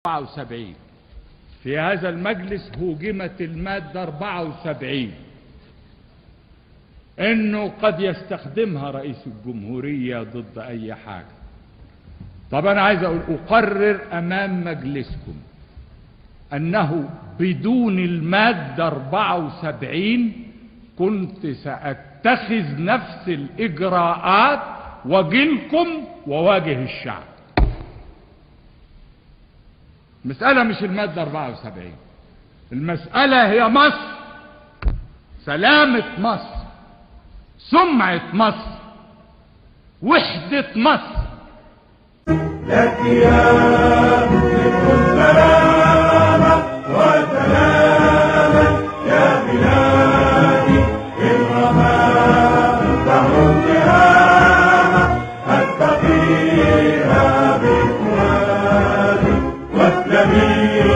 74 في هذا المجلس هوجمت المادة 74 انه قد يستخدمها رئيس الجمهورية ضد اي حاجة. طب انا عايز اقرر امام مجلسكم انه بدون المادة 74 كنت سأتخذ نفس الاجراءات واجيلكم وواجه الشعب. المسألة مش المادة 74، المسألة هي مصر، سلامة مصر، سمعة مصر، وحدة مصر. لك يا مسلم السلامة وسلاما يا بلادي الغمام بحر التهامة أستقيها بفؤادي واسلمي